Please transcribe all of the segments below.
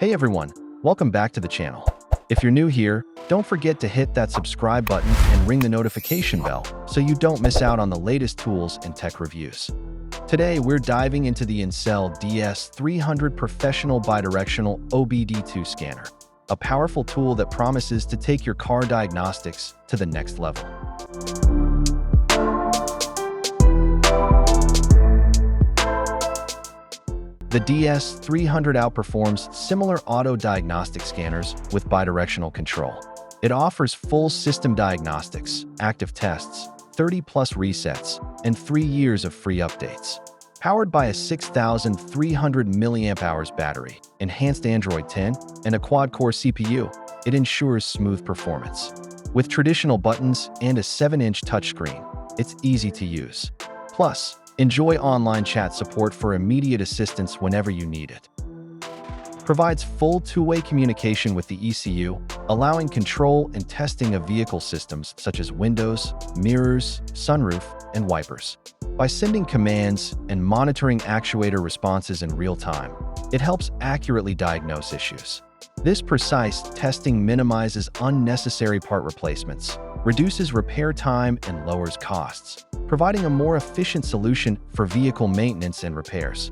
Hey everyone, welcome back to the channel. If you're new here, don't forget to hit that subscribe button and ring the notification bell so you don't miss out on the latest tools and tech reviews. Today, we're diving into the ANCEL DS300 Professional Bidirectional OBD2 Scanner, a powerful tool that promises to take your car diagnostics to the next level. The DS300 outperforms similar auto diagnostic scanners with bidirectional control. It offers full system diagnostics, active tests, 30-plus resets, and 3 years of free updates. Powered by a 6,300 mAh battery, enhanced Android 10, and a quad-core CPU, it ensures smooth performance. With traditional buttons and a 7-inch touchscreen, it's easy to use. Plus, enjoy online chat support for immediate assistance whenever you need it. Provides full two-way communication with the ECU, allowing control and testing of vehicle systems such as windows, mirrors, sunroof, and wipers. By sending commands and monitoring actuator responses in real time, it helps accurately diagnose issues. This precise testing minimizes unnecessary part replacements, reduces repair time, and lowers costs, providing a more efficient solution for vehicle maintenance and repairs.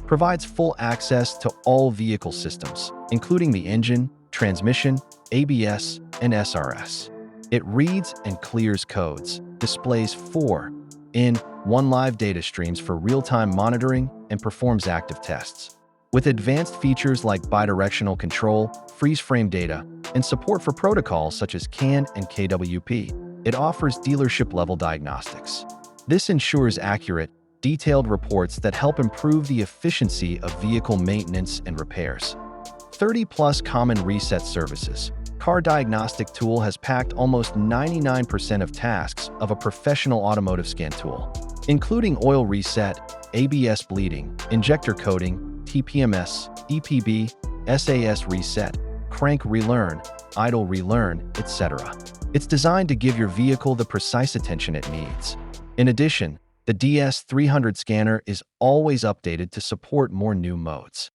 Provides full access to all vehicle systems, including the engine, transmission, ABS, and SRS. It reads and clears codes, displays 4-in-1 live data streams for real-time monitoring, and performs active tests. With advanced features like bidirectional control, freeze-frame data, and support for protocols such as CAN and KWP, it offers dealership-level diagnostics. This ensures accurate, detailed reports that help improve the efficiency of vehicle maintenance and repairs. 30-plus common reset services. Car Diagnostic tool has packed almost 99% of tasks of a professional automotive scan tool, including oil reset, ABS bleeding, injector coating, TPMS, EPB, SAS reset, crank relearn, idle relearn, etc. It's designed to give your vehicle the precise attention it needs. In addition, the DS300 scanner is always updated to support more new modes.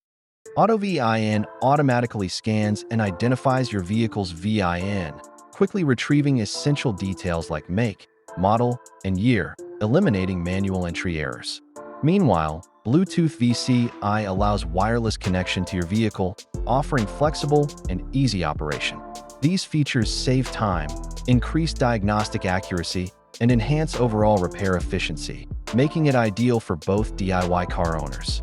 Auto VIN automatically scans and identifies your vehicle's VIN, quickly retrieving essential details like make, model, and year, eliminating manual entry errors. Meanwhile, Bluetooth VCI allows wireless connection to your vehicle, offering flexible and easy operation. These features save time, increase diagnostic accuracy, and enhance overall repair efficiency, making it ideal for both DIY car owners.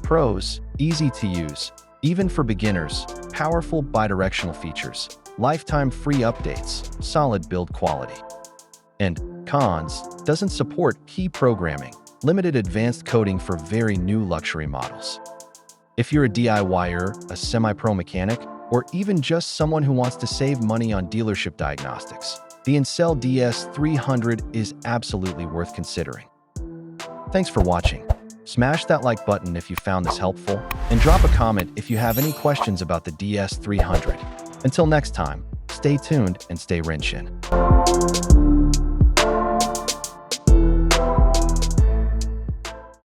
Pros: easy to use, even for beginners, powerful bidirectional features, lifetime free updates, solid build quality. And cons: doesn't support key programming, limited advanced coding for very new luxury models. If you're a DIYer, a semi-pro mechanic, or even just someone who wants to save money on dealership diagnostics, the ANCEL DS300 is absolutely worth considering. Thanks for watching. Smash that like button if you found this helpful, and drop a comment if you have any questions about the DS300. Until next time, stay tuned and stay wrenching.